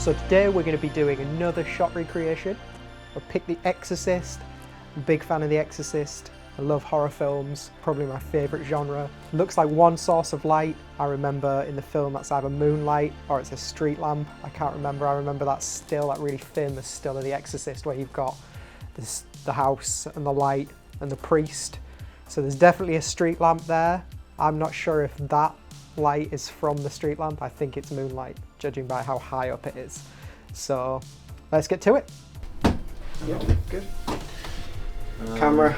So today we're going to be doing another shot recreation. I've picked The Exorcist. I'm a big fan of The Exorcist. I love horror films, probably my favourite genre. Looks like one source of light. I remember in the film that's either moonlight or it's a street lamp. I can't remember. I remember that still, that really famous still of The Exorcist where you've got the house and the light and the priest. So there's definitely a street lamp there. I'm not sure if that light is from the street lamp. I think it's moonlight, judging by how high up it is. So let's get to it. Yep, good. Camera.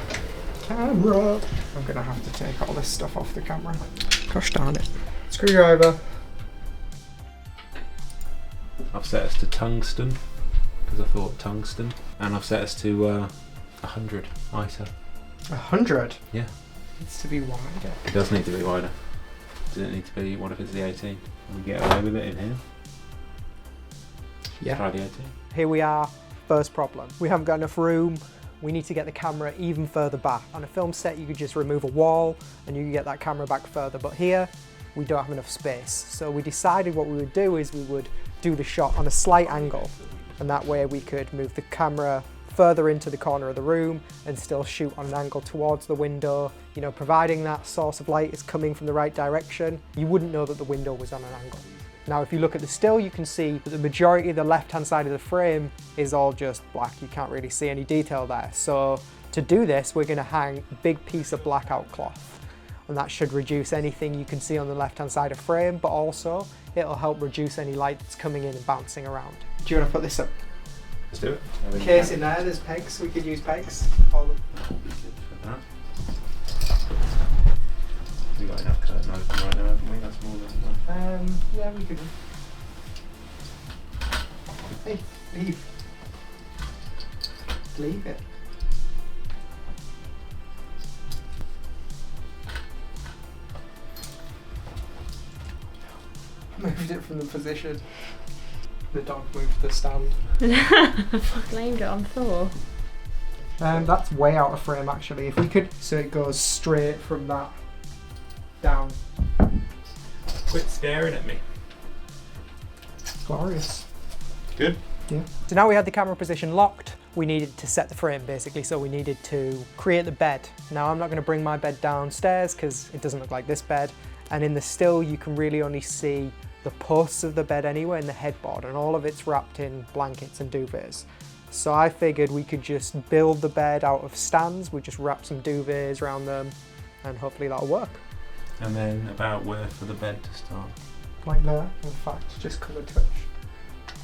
I'm gonna have to take all this stuff off the camera. Gosh darn it. Screwdriver. I've set us to tungsten, because I thought tungsten. And I've set us to 100 ISO. 100? Yeah. It needs to be wider. It does need to be wider. Does it need to be, what if it's the 18? Can we get away with it in here? Yeah. Try the 18. Here we are, first problem. We haven't got enough room. We need to get the camera even further back. On a film set, you could just remove a wall and you can get that camera back further. But here, we don't have enough space. So we decided what we would do is we would do the shot on a slight angle. And that way we could move the camera further into the corner of the room and still shoot on an angle towards the window. You know, providing that source of light is coming from the right direction, you wouldn't know that the window was on an angle. Now, if you look at the still, you can see that the majority of the left-hand side of the frame is all just black. You can't really see any detail there. So to do this, we're gonna hang a big piece of blackout cloth. And that should reduce anything you can see on the left-hand side of frame, but also it'll help reduce any light that's coming in and bouncing around. Do you wanna put this up? Let's do it. Case in there, there's pegs. We could use pegs. We got enough curtain open right now, haven't we? That's more than enough. Yeah, we could. Hey, leave. Leave it. I moved it from the position. The dog moved the stand. I blamed it on Thor. That's way out of frame actually. If we could, so it goes straight from that down. Quit staring at me. Glorious. Good. Yeah. So now we had the camera position locked, we needed to set the frame basically, so we needed to create the bed. Now I'm not going to bring my bed downstairs because it doesn't look like this bed, and in the still you can really only see the posts of the bed anyway and the headboard, and all of it's wrapped in blankets and duvets. So I figured we could just build the bed out of stands, we just wrap some duvets around them and hopefully that'll work. And then about where for the bed to start? Like there, in fact, just come a touch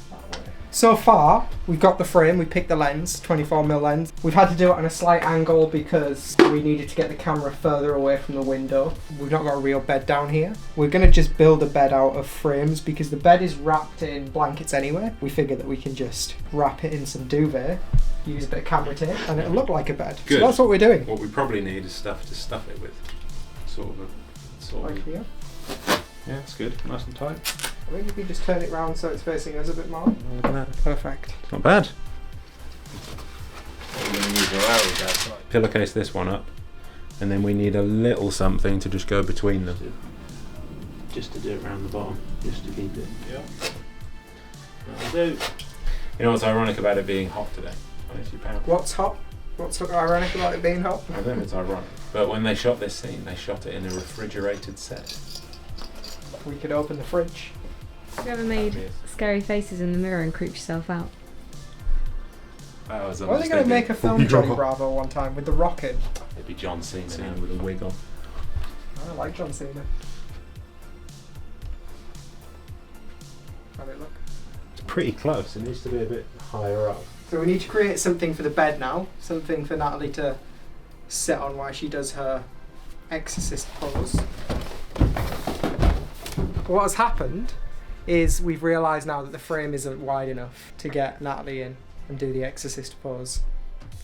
that way. So far, we've got the frame, we picked the lens, 24mm lens. We've had to do it on a slight angle because we needed to get the camera further away from the window. We've not got a real bed down here. We're gonna just build a bed out of frames because the bed is wrapped in blankets anyway. We figure that we can just wrap it in some duvet, use a bit of camera tape, and it'll look like a bed. Good. So that's what we're doing. What we probably need is stuff to stuff it with. Sort of. Like here. Yeah, it's good. Nice and tight. I think if we just turn it round so it's facing us a bit more. Look at that. Perfect. It's not bad. We're going to use our arrows outside. Pillowcase this one up, and then we need a little something to just go between them. Just to do it around the bottom, just to keep it. Yeah. That'll do. You know what's ironic about it being hot today? £22. What's hot? What's ironic about it being hot? I don't think it's ironic. But when they shot this scene, they shot it in a refrigerated set. We could open the fridge. Have you ever made scary faces in the mirror and creeped yourself out? Why are they going to make a film Johnny Bravo one time with the rocket? It'd be John Cena with a wig on. I like John Cena. How'd it look? It's pretty close. It needs to be a bit higher up. So we need to create something for the bed now. Something for Natalie to sit on while she does her Exorcist pose. What has happened is we've realised now that the frame isn't wide enough to get Natalie in and do the Exorcist pose.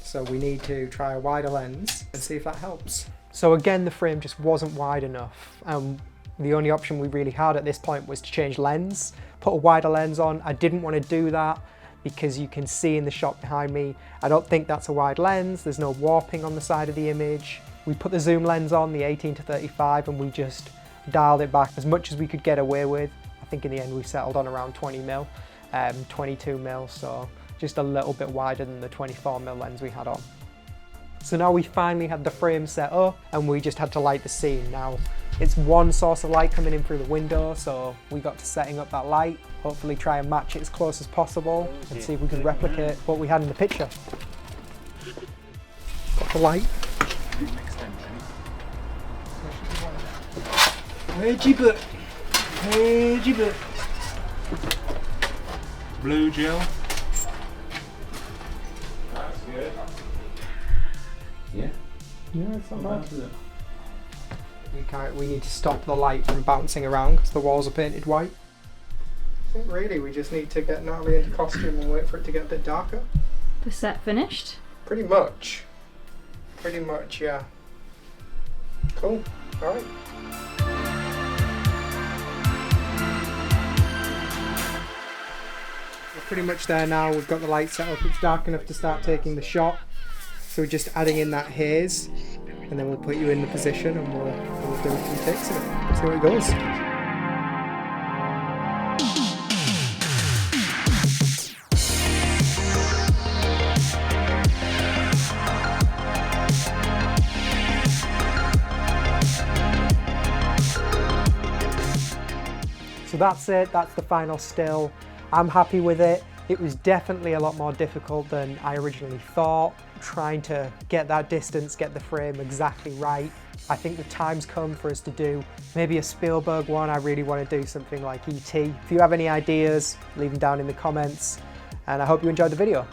So we need to try a wider lens and see if that helps. So again, the frame just wasn't wide enough. The only option we really had at this point was to change lens, put a wider lens on. I didn't want to do that because you can see in the shot behind me, I don't think that's a wide lens. There's no warping on the side of the image. We put the zoom lens on, the 18-35, and we just dialed it back as much as we could get away with. I think in the end we settled on around 20mm. 22mm, so just a little bit wider than the 24mm lens we had on. So now we finally had the frame set up and we just had to light the scene. Now it's one source of light coming in through the window, so we got to setting up that light, hopefully try and match it as close as possible and see if we can replicate what we had in the picture. Got the light. Blue gel. That's good. Yeah. Yeah, it's not bad. We need to stop the light from bouncing around because the walls are painted white. I think really we just need to get Natalie into costume and wait for it to get a bit darker. The set finished? Pretty much. Pretty much, yeah. Cool. Alright. We're pretty much there now. We've got the light set up. It's dark enough to start taking the shot. So we're just adding in that haze and then we'll put you in the position and we'll do a few takes of it. See how it goes. So that's it, that's the final still. I'm happy with it. It was definitely a lot more difficult than I originally thought, trying to get that distance, get the frame exactly right. I think the time's come for us to do maybe a Spielberg one. I really want to do something like E.T. If you have any ideas, leave them down in the comments, and I hope you enjoyed the video.